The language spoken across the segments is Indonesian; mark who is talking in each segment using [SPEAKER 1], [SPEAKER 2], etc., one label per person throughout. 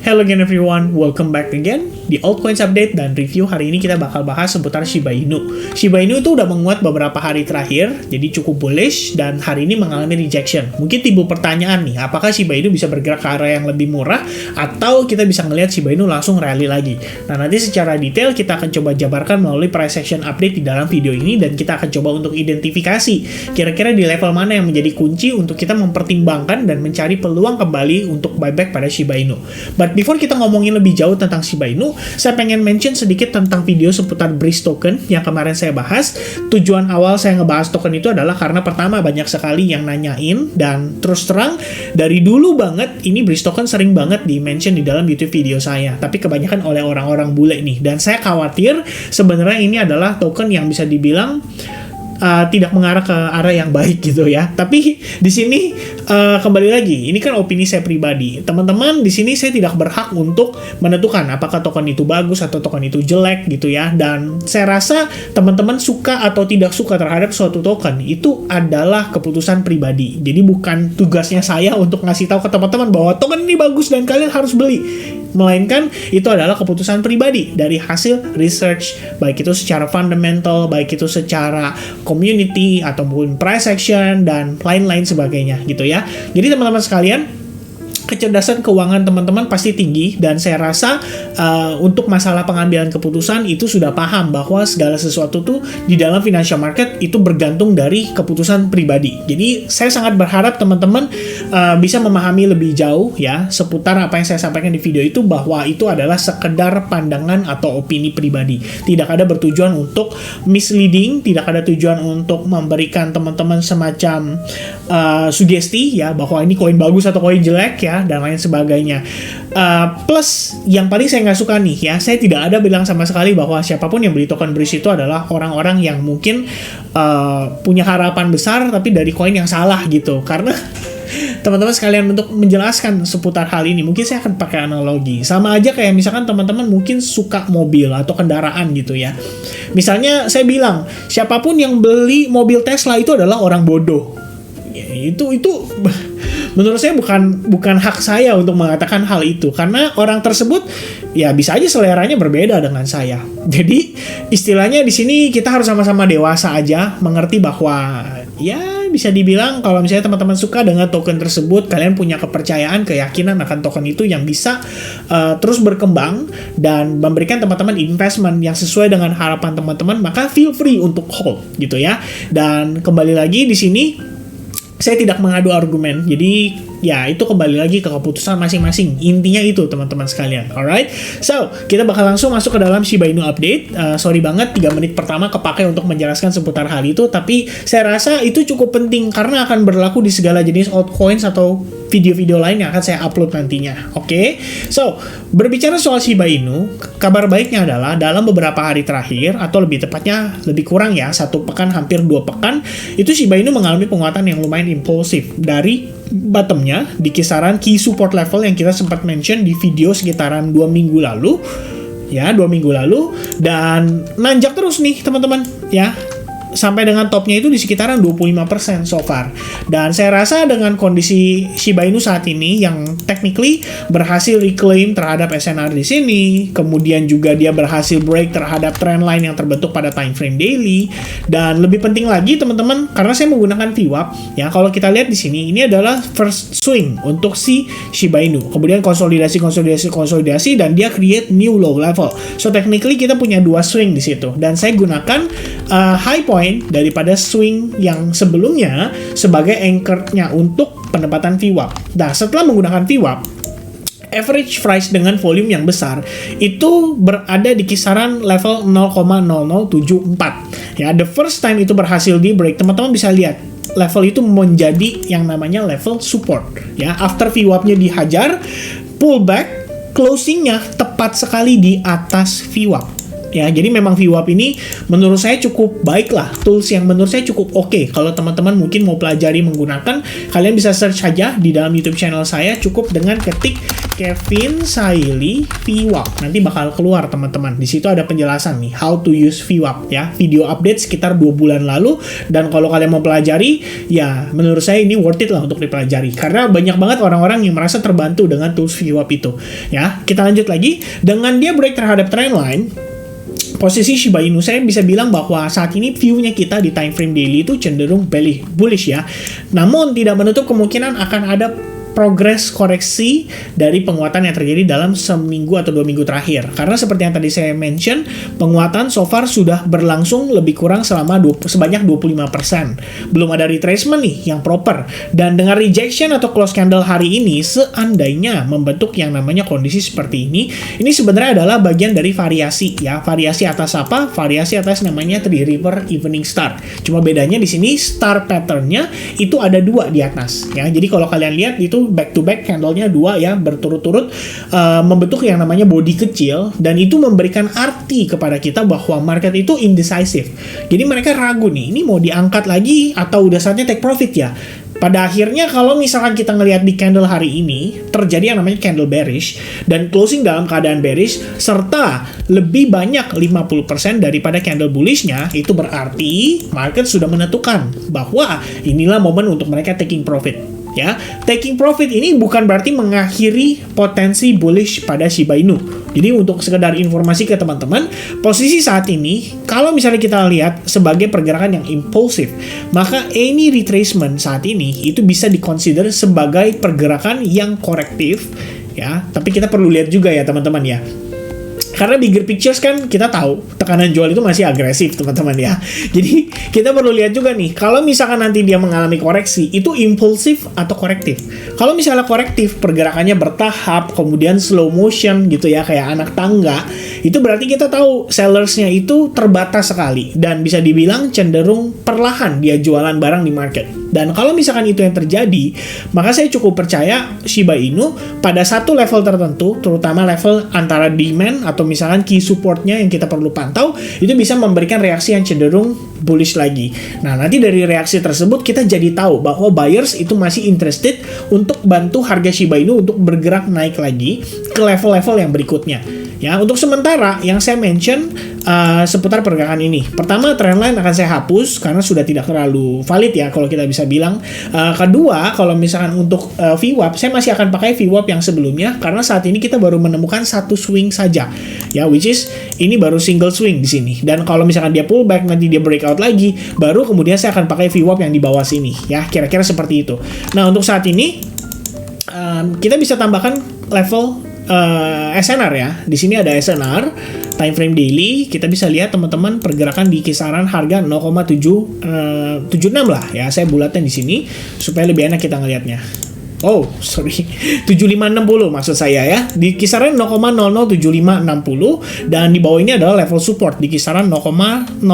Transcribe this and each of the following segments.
[SPEAKER 1] Hello again everyone, welcome back again di Altcoins Update dan review. Hari ini kita bakal bahas seputar Shiba Inu. Shiba Inu itu udah menguat beberapa hari terakhir, jadi cukup bullish dan hari ini mengalami rejection. Mungkin timbul pertanyaan nih, apakah Shiba Inu bisa bergerak ke arah yang lebih murah atau kita bisa ngelihat Shiba Inu langsung rally lagi. Nah, nanti secara detail kita akan coba jabarkan melalui price action update di dalam video ini dan kita akan coba untuk identifikasi kira-kira di level mana yang menjadi kunci untuk kita mempertimbangkan dan mencari peluang kembali untuk buyback pada Shiba Inu. But before kita ngomongin lebih jauh tentang Shiba Inu, saya pengen mention sedikit tentang video seputar Breeze token yang kemarin saya bahas. Tujuan awal saya ngebahas token itu adalah karena pertama banyak sekali yang nanyain dan terus terang dari dulu banget ini Breeze token sering banget di-mention di dalam YouTube video saya, tapi kebanyakan oleh orang-orang bule nih, dan saya khawatir sebenarnya ini adalah token yang bisa dibilang tidak mengarah ke arah yang baik gitu ya. Tapi di sini kembali lagi, ini kan opini saya pribadi. Teman-teman, di sini saya tidak berhak untuk menentukan apakah token itu bagus atau token itu jelek gitu ya. Dan saya rasa teman-teman suka atau tidak suka terhadap suatu token itu adalah keputusan pribadi. Jadi bukan tugasnya saya untuk ngasih tahu ke teman-teman bahwa token ini bagus dan kalian harus beli. Melainkan itu adalah keputusan pribadi dari hasil research, baik itu secara fundamental, baik itu secara community ataupun price action dan lain-lain sebagainya gitu ya. Jadi teman-teman sekalian, kecerdasan keuangan teman-teman pasti tinggi dan saya rasa untuk masalah pengambilan keputusan itu sudah paham bahwa segala sesuatu tuh di dalam financial market itu bergantung dari keputusan pribadi. Jadi saya sangat berharap teman-teman bisa memahami lebih jauh ya seputar apa yang saya sampaikan di video itu, bahwa itu adalah sekedar pandangan atau opini pribadi. Tidak ada bertujuan untuk misleading, tidak ada tujuan untuk memberikan teman-teman semacam sugesti ya bahwa ini koin bagus atau koin jelek ya dan lain sebagainya. Plus yang paling saya nggak suka nih ya, saya tidak ada bilang sama sekali bahwa siapapun yang beli token Breeze itu adalah orang-orang yang mungkin punya harapan besar tapi dari koin yang salah gitu. Karena teman-teman sekalian, untuk menjelaskan seputar hal ini mungkin saya akan pakai analogi. Sama aja kayak misalkan teman-teman mungkin suka mobil atau kendaraan gitu ya. Misalnya saya bilang siapapun yang beli mobil Tesla itu adalah orang bodoh. Ya, itu menurut saya bukan hak saya untuk mengatakan hal itu, karena orang tersebut ya bisa aja seleranya berbeda dengan saya. Jadi istilahnya di sini kita harus sama-sama dewasa aja, mengerti bahwa ya bisa dibilang kalau misalnya teman-teman suka dengan token tersebut, kalian punya kepercayaan, keyakinan akan token itu yang bisa terus berkembang dan memberikan teman-teman investment yang sesuai dengan harapan teman-teman, maka feel free untuk hold gitu ya. Dan kembali lagi di sini saya tidak mengadu argumen, jadi ya itu kembali lagi ke keputusan masing-masing. Intinya itu teman-teman sekalian. Alright, so kita bakal langsung masuk ke dalam Shiba Inu update. Sorry banget 3 menit pertama kepake untuk menjelaskan seputar hal itu, tapi saya rasa itu cukup penting karena akan berlaku di segala jenis altcoins atau video-video lain yang akan saya upload nantinya. Oke, so berbicara soal Shiba Inu, kabar baiknya adalah dalam beberapa hari terakhir, atau lebih tepatnya lebih kurang ya 1 pekan, hampir 2 pekan, itu Shiba Inu mengalami penguatan yang lumayan impulsif dari bottomnya di kisaran key support level yang kita sempat mention di video sekitaran 2 minggu lalu ya, 2 minggu lalu, dan nanjak terus nih teman-teman ya, sampai dengan topnya itu di sekitaran 25% so far. Dan saya rasa dengan kondisi Shiba Inu saat ini yang technically berhasil reclaim terhadap SNR di sini, kemudian juga dia berhasil break terhadap trendline yang terbentuk pada time frame daily, dan lebih penting lagi teman-teman, karena saya menggunakan VWAP ya, kalau kita lihat di sini ini adalah first swing untuk si Shiba Inu, kemudian konsolidasi dan dia create new low level. So technically kita punya 2 swing di situ, dan saya gunakan high point daripada swing yang sebelumnya sebagai anchor-nya untuk penempatan VWAP. Nah, setelah menggunakan VWAP, average price dengan volume yang besar itu berada di kisaran level 0,0074. Ya, the first time itu berhasil di break, teman-teman bisa lihat level itu menjadi yang namanya level support. Ya, after VWAP-nya dihajar, pullback, closing-nya tepat sekali di atas VWAP. Ya, jadi memang VWAP ini menurut saya cukup baik lah, tools yang menurut saya cukup oke. Kalau teman-teman mungkin mau pelajari menggunakan, kalian bisa search aja di dalam YouTube channel saya, cukup dengan ketik Kevin Saili VWAP. Nanti bakal keluar teman-teman. Di situ ada penjelasan nih how to use VWAP ya. Video update sekitar 2 bulan lalu, dan kalau kalian mau pelajari ya menurut saya ini worth it lah untuk dipelajari karena banyak banget orang-orang yang merasa terbantu dengan tools VWAP itu ya. Kita lanjut lagi. Dengan dia break terhadap trendline, posisi Shiba Inu, saya bisa bilang bahwa saat ini view-nya kita di time frame daily itu cenderung bullish ya. Namun tidak menutup kemungkinan akan ada progres koreksi dari penguatan yang terjadi dalam seminggu atau 2 minggu terakhir. Karena seperti yang tadi saya mention, penguatan so far sudah berlangsung lebih kurang sebanyak 25%. Belum ada retracement nih yang proper. Dan dengan rejection atau close candle hari ini, seandainya membentuk yang namanya kondisi seperti ini sebenarnya adalah bagian dari variasi ya. Variasi atas apa? Variasi atas namanya Three River Evening Star. Cuma bedanya di sini star pattern-nya itu ada 2 di atas ya. Jadi kalau kalian lihat itu back to back candle-nya 2 ya, berturut-turut membentuk yang namanya body kecil, dan itu memberikan arti kepada kita bahwa market itu indecisive. Jadi mereka ragu nih, ini mau diangkat lagi atau udah saatnya take profit ya. Pada akhirnya kalau misalkan kita ngelihat di candle hari ini terjadi yang namanya candle bearish dan closing dalam keadaan bearish serta lebih banyak 50% daripada candle bullishnya, itu berarti market sudah menentukan bahwa inilah momen untuk mereka taking profit. Ya, taking profit ini bukan berarti mengakhiri potensi bullish pada Shiba Inu. Jadi untuk sekedar informasi ke teman-teman, posisi saat ini kalau misalnya kita lihat sebagai pergerakan yang impulsif, maka any retracement saat ini itu bisa dikonsider sebagai pergerakan yang korektif ya. Tapi kita perlu lihat juga ya teman-teman ya. Karena bigger pictures kan kita tahu tekanan jual itu masih agresif teman-teman ya. Jadi kita perlu lihat juga nih, kalau misalkan nanti dia mengalami koreksi, itu impulsif atau korektif. Kalau misalnya korektif, pergerakannya bertahap, kemudian slow motion gitu ya, kayak anak tangga, itu berarti kita tahu sellersnya itu terbatas sekali. Dan bisa dibilang cenderung perlahan dia jualan barang di market. Dan kalau misalkan itu yang terjadi, maka saya cukup percaya Shiba Inu pada satu level tertentu, terutama level antara demand atau misalkan key supportnya yang kita perlu pantau, itu bisa memberikan reaksi yang cenderung bullish lagi. Nah, nanti dari reaksi tersebut kita jadi tahu bahwa buyers itu masih interested untuk bantu harga Shiba Inu untuk bergerak naik lagi ke level-level yang berikutnya. Ya, untuk sementara yang saya mention seputar pergerakan ini. Pertama, trendline akan saya hapus karena sudah tidak terlalu valid ya kalau kita bisa bilang. Kedua, kalau misalkan untuk VWAP, saya masih akan pakai VWAP yang sebelumnya karena saat ini kita baru menemukan satu swing saja. Ya, which is ini baru single swing di sini. Dan kalau misalkan dia pullback nanti dia breakout lagi, baru kemudian saya akan pakai VWAP yang di bawah sini. Ya, kira-kira seperti itu. Nah, untuk saat ini kita bisa tambahkan level SNR ya. Di sini ada SNR time frame daily. Kita bisa lihat teman-teman pergerakan di kisaran harga 0,776 lah ya. Saya bulatkan di sini supaya lebih enak kita ngelihatnya. Oh, sorry. 7560 maksud saya ya. Di kisaran 0,007560 dan di bawah ini adalah level support di kisaran 0,007060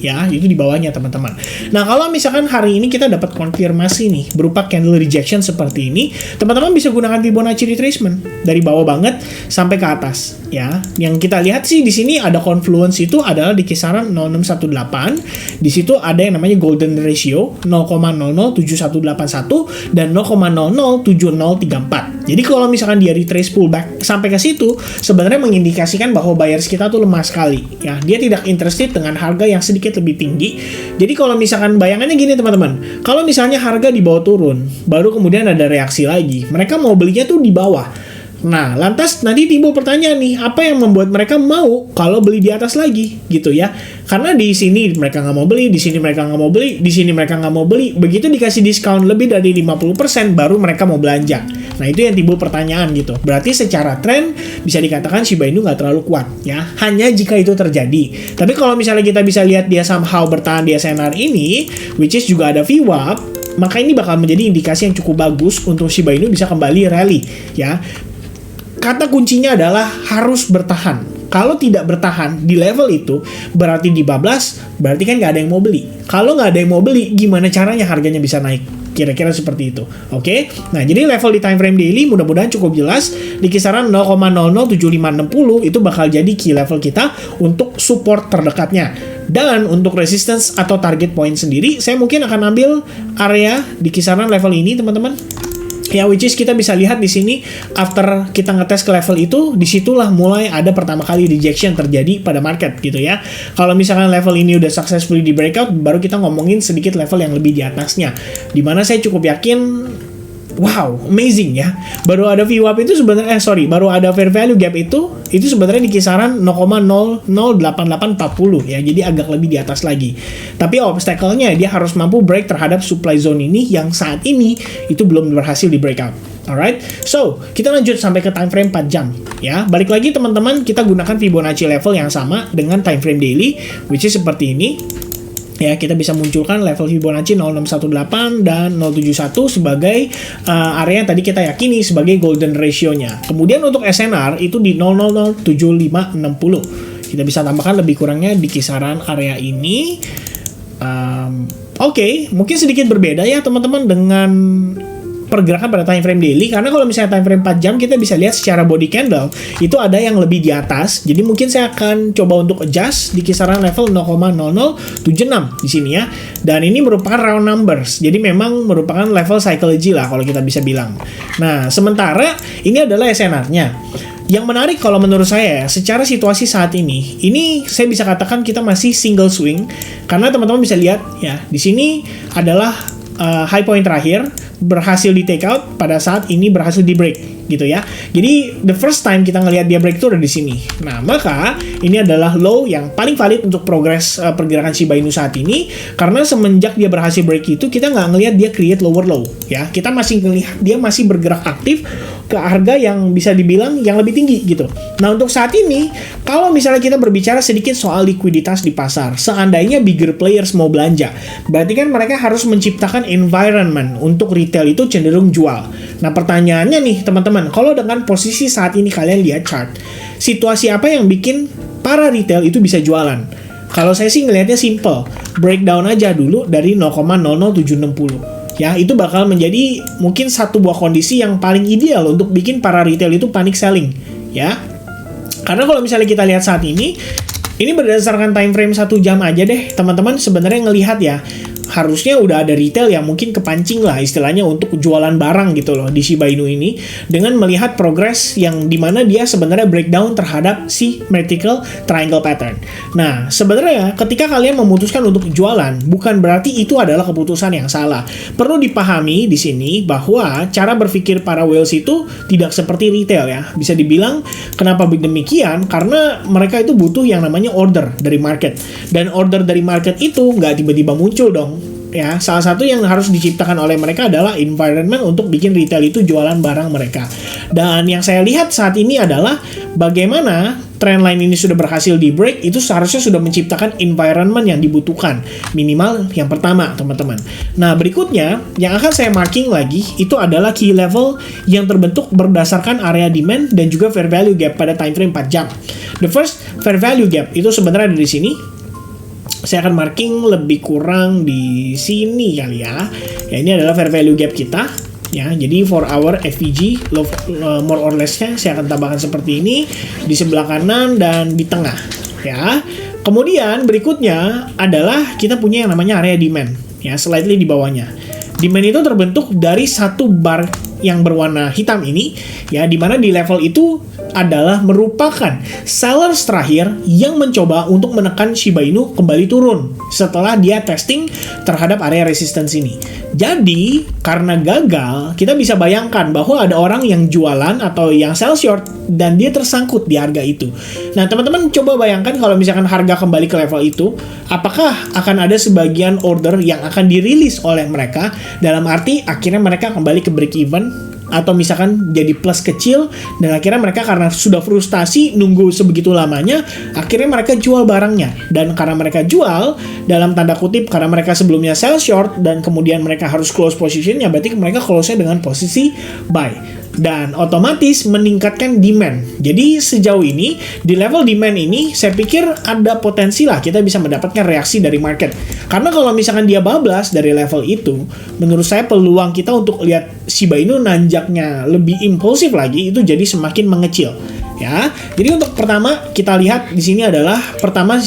[SPEAKER 1] ya. Itu di bawahnya teman-teman. Nah, kalau misalkan hari ini kita dapat konfirmasi nih berupa candle rejection seperti ini, teman-teman bisa gunakan Fibonacci retracement dari bawah banget sampai ke atas ya. Yang kita lihat sih di sini ada confluence itu adalah di kisaran 0618. Di situ ada yang namanya golden ratio 0,007181 dan 0,007034. Jadi kalau misalkan dia retrace pullback sampai ke situ, sebenarnya mengindikasikan bahwa buyers kita tuh lemah sekali ya. Dia tidak interested dengan harga yang sedikit lebih tinggi. Jadi kalau misalkan bayangannya gini teman-teman, kalau misalnya harga di bawah turun, baru kemudian ada reaksi lagi, mereka mau belinya tuh di bawah. Nah, lantas nanti timbul pertanyaan nih, apa yang membuat mereka mau kalau beli di atas lagi, gitu ya? Karena di sini mereka nggak mau beli, di sini mereka nggak mau beli, di sini mereka nggak mau beli. Begitu dikasih diskon lebih dari 50%, baru mereka mau belanja. Nah, itu yang timbul pertanyaan gitu. Berarti secara tren bisa dikatakan Shiba Inu nggak terlalu kuat, ya. Hanya jika itu terjadi. Tapi kalau misalnya kita bisa lihat dia somehow bertahan di SNR ini, which is juga ada VWAP, maka ini bakal menjadi indikasi yang cukup bagus untuk Shiba Inu bisa kembali rally, ya. Kata kuncinya adalah harus bertahan. Kalau tidak bertahan di level itu, berarti dibablas, berarti kan nggak ada yang mau beli. Kalau nggak ada yang mau beli, gimana caranya harganya bisa naik? Kira-kira seperti itu. Oke? Nah, jadi level di time frame daily mudah-mudahan cukup jelas. Di kisaran 0,007560 itu bakal jadi key level kita untuk support terdekatnya. Dan untuk resistance atau target point sendiri, saya mungkin akan ambil area di kisaran level ini, teman-teman. Ya, which is kita bisa lihat di sini after kita ngetes ke level itu, disitulah mulai ada pertama kali rejection terjadi pada market gitu ya. Kalau misalkan level ini udah successfully di breakout, baru kita ngomongin sedikit level yang lebih di atasnya. Dimana saya cukup yakin, wow, amazing ya. Baru ada VWAP itu sebenarnya, baru ada fair value gap itu sebenarnya di kisaran 0,008840 ya. Jadi agak lebih di atas lagi. Tapi obstacle-nya dia harus mampu break terhadap supply zone ini yang saat ini itu belum berhasil di breakout. Alright, so kita lanjut sampai ke time frame 4 jam ya. Balik lagi teman-teman, kita gunakan Fibonacci level yang sama dengan time frame daily, which is seperti ini. Ya, kita bisa munculkan level Fibonacci 0618 dan 071 sebagai area yang tadi kita yakini sebagai golden ratio-nya. Kemudian untuk SNR itu di 0007560. Kita bisa tambahkan lebih kurangnya di kisaran area ini. Oke, mungkin sedikit berbeda ya teman-teman dengan pergerakan pada time frame daily, karena kalau misalnya time frame 4 jam kita bisa lihat secara body candle itu ada yang lebih di atas. Jadi mungkin saya akan coba untuk adjust di kisaran level 0,0076 di sini ya. Dan ini merupakan round numbers. Jadi memang merupakan level psychology lah kalau kita bisa bilang. Nah, sementara ini adalah SNR-nya. Yang menarik kalau menurut saya, secara situasi saat ini saya bisa katakan kita masih single swing, karena teman-teman bisa lihat ya, di sini adalah high point terakhir berhasil di take out pada saat ini berhasil di break gitu ya. Jadi the first time kita ngelihat dia break itu udah di sini. Nah, maka ini adalah low yang paling valid untuk progres pergerakan Shiba Inu saat ini, karena semenjak dia berhasil break itu kita nggak ngelihat dia create lower low ya. Kita masih ngelihat dia masih bergerak aktif ke harga yang bisa dibilang yang lebih tinggi gitu. Nah, untuk saat ini kalau misalnya kita berbicara sedikit soal likuiditas di pasar, seandainya bigger players mau belanja, berarti kan mereka harus menciptakan environment untuk retail itu cenderung jual. Nah, pertanyaannya nih teman-teman, kalau dengan posisi saat ini kalian lihat chart, situasi apa yang bikin para retail itu bisa jualan? Kalau saya sih ngelihatnya simple, breakdown aja dulu dari 0,00760. Ya, itu bakal menjadi mungkin satu buah kondisi yang paling ideal untuk bikin para retail itu panic selling ya. Karena kalau misalnya kita lihat saat ini berdasarkan time frame 1 jam aja deh teman-teman, sebenarnya ngelihat ya, harusnya udah ada retail yang mungkin kepancing lah istilahnya untuk jualan barang gitu loh di Shiba Inu ini, dengan melihat progres yang dimana dia sebenarnya breakdown terhadap si vertical triangle pattern. Nah, sebenarnya ketika kalian memutuskan untuk jualan, bukan berarti itu adalah keputusan yang salah. Perlu dipahami di sini bahwa cara berpikir para whales itu tidak seperti retail ya. Bisa dibilang kenapa demikian, karena mereka itu butuh yang namanya order dari market, dan order dari market itu nggak tiba-tiba muncul dong. Ya, salah satu yang harus diciptakan oleh mereka adalah environment untuk bikin retail itu jualan barang mereka. Dan yang saya lihat saat ini adalah bagaimana trendline ini sudah berhasil di break, itu seharusnya sudah menciptakan environment yang dibutuhkan. Minimal yang pertama, teman-teman. Nah, berikutnya yang akan saya marking lagi itu adalah key level yang terbentuk berdasarkan area demand dan juga fair value gap pada time frame 4 jam. The first fair value gap itu sebenarnya ada di sini. Saya akan marking lebih kurang di sini kali ya. Ya, ini adalah fair value gap kita. Ya, jadi for our FVG, more or less-nya saya akan tambahkan seperti ini di sebelah kanan dan di tengah. Ya, kemudian berikutnya adalah kita punya yang namanya area demand. Ya, slightly di bawahnya. Demand itu terbentuk dari satu bar yang berwarna hitam ini, ya, dimana di level itu adalah merupakan sellers terakhir yang mencoba untuk menekan Shiba Inu kembali turun setelah dia testing terhadap area resistance ini. Jadi, karena gagal, kita bisa bayangkan bahwa ada orang yang jualan atau yang sell short dan dia tersangkut di harga itu. Nah, teman-teman coba bayangkan kalau misalkan harga kembali ke level itu, apakah akan ada sebagian order yang akan dirilis oleh mereka, dalam arti akhirnya mereka kembali ke break even, atau misalkan jadi plus kecil, dan akhirnya mereka karena sudah frustasi nunggu sebegitu lamanya, akhirnya mereka jual barangnya. Dan karena mereka jual dalam tanda kutip karena mereka sebelumnya sell short dan kemudian mereka harus close positionnya, berarti mereka close-nya dengan posisi buy dan otomatis meningkatkan demand. Jadi sejauh ini di level demand ini saya pikir ada potensi lah kita bisa mendapatkan reaksi dari market. Karena kalau misalkan dia bablas dari level itu, menurut saya peluang kita untuk lihat Shiba Inu nanjaknya lebih impulsif lagi itu jadi semakin mengecil. Ya, jadi untuk pertama kita lihat di sini adalah pertama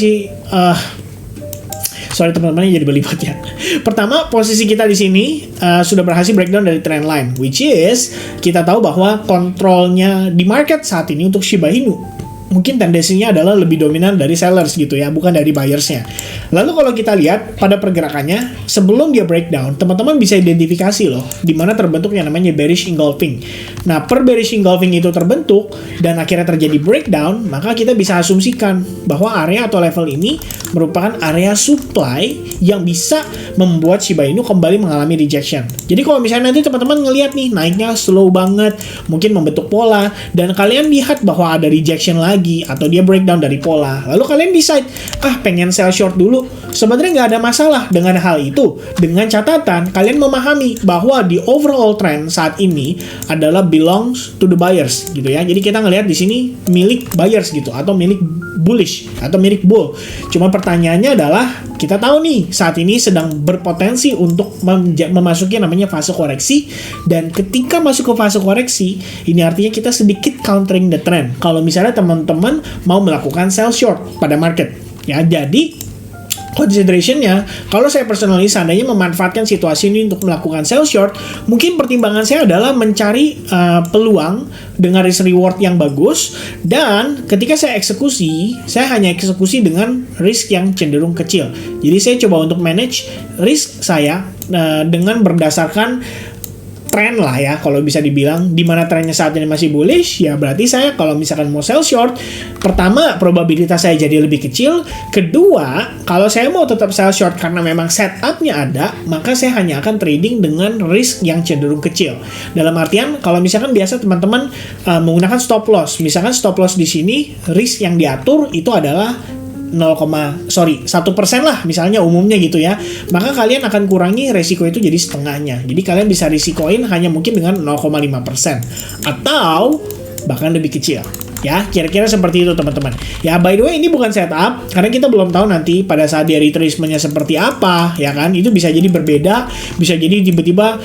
[SPEAKER 1] Sorry teman-teman yang jadi berlipat ya. Pertama, posisi kita di sini sudah berhasil breakdown dari trend line, which is kita tahu bahwa kontrolnya di market saat ini untuk Shiba Inu mungkin tendensinya adalah lebih dominan dari sellers gitu ya, bukan dari buyersnya. Lalu kalau kita lihat pada pergerakannya, sebelum dia breakdown, teman-teman bisa identifikasi loh, di mana terbentuk yang namanya bearish engulfing. Nah, per bearish engulfing itu terbentuk, dan akhirnya terjadi breakdown, maka kita bisa asumsikan bahwa area atau level ini merupakan area supply yang bisa membuat Shiba Inu kembali mengalami rejection. Jadi kalau misalnya nanti teman-teman ngelihat nih, naiknya slow banget, mungkin membentuk pola, dan kalian lihat bahwa ada rejection lagi, atau dia breakdown dari pola, lalu kalian decide, pengen sell short dulu. Sebenarnya nggak ada masalah dengan hal itu, dengan catatan kalian memahami bahwa di overall trend saat ini adalah belongs to the buyers gitu ya. Jadi kita ngelihat di sini milik buyers gitu, atau milik bullish, atau milik bull. Cuma pertanyaannya adalah, kita tahu nih saat ini sedang berpotensi untuk memasuki namanya fase koreksi, dan ketika masuk ke fase koreksi, ini artinya kita sedikit countering the trend. Kalau misalnya teman-teman mau melakukan sell short pada market, ya jadi consideration-nya, kalau saya personally seandainya memanfaatkan situasi ini untuk melakukan sell short, mungkin pertimbangan saya adalah mencari peluang dengan risk reward yang bagus, dan ketika saya eksekusi, saya hanya eksekusi dengan risk yang cenderung kecil. Jadi saya coba untuk manage risk saya dengan berdasarkan tren lah ya, kalau bisa dibilang, di mana trennya saat ini masih bullish, ya berarti saya kalau misalkan mau sell short, pertama probabilitas saya jadi lebih kecil, kedua kalau saya mau tetap sell short karena memang setupnya ada, maka saya hanya akan trading dengan risk yang cenderung kecil. Dalam artian, kalau misalkan biasa teman-teman menggunakan stop loss, misalkan stop loss di sini risk yang diatur itu adalah 1% lah misalnya umumnya gitu ya, maka kalian akan kurangi resiko itu jadi setengahnya. Jadi kalian bisa risikoin hanya mungkin dengan 0,5% atau bahkan lebih kecil. Ya, kira-kira seperti itu teman-teman. Ya, by the way ini bukan setup, karena kita belum tahu nanti pada saat dia retracement-nya seperti apa, ya kan? Itu bisa jadi berbeda, bisa jadi tiba-tiba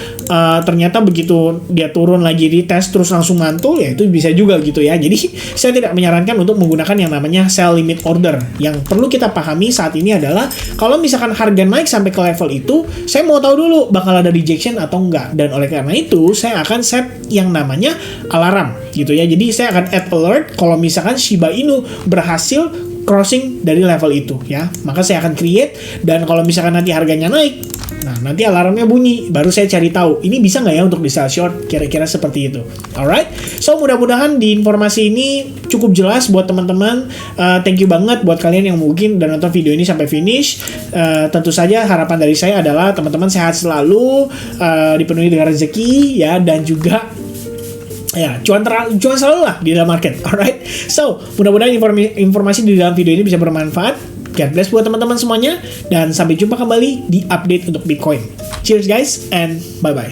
[SPEAKER 1] ternyata begitu dia turun lagi di tes terus langsung mantul, ya itu bisa juga gitu ya. Jadi saya tidak menyarankan untuk menggunakan yang namanya sell limit order. Yang perlu kita pahami saat ini adalah kalau misalkan harga naik sampai ke level itu, saya mau tahu dulu bakal ada rejection atau enggak. Dan oleh karena itu, saya akan set yang namanya alarm gitu ya. Jadi saya akan add alert kalau misalkan Shiba Inu berhasil crossing dari level itu ya, maka saya akan create, dan kalau misalkan nanti harganya naik, nah nanti alarmnya bunyi, baru saya cari tahu ini bisa nggak ya untuk di sell short, kira-kira seperti itu. Alright, so mudah-mudahan di informasi ini cukup jelas buat teman-teman. Thank you banget buat kalian yang mungkin dan nonton video ini sampai finish. Tentu saja harapan dari saya adalah teman-teman sehat selalu, dipenuhi dengan rezeki ya, dan juga ya cuan selalu lah di dalam market. Alright, so mudah-mudahan informasi di dalam video ini bisa bermanfaat. God bless buat teman-teman semuanya, dan sampai jumpa kembali di update untuk Bitcoin. Cheers guys, and bye bye.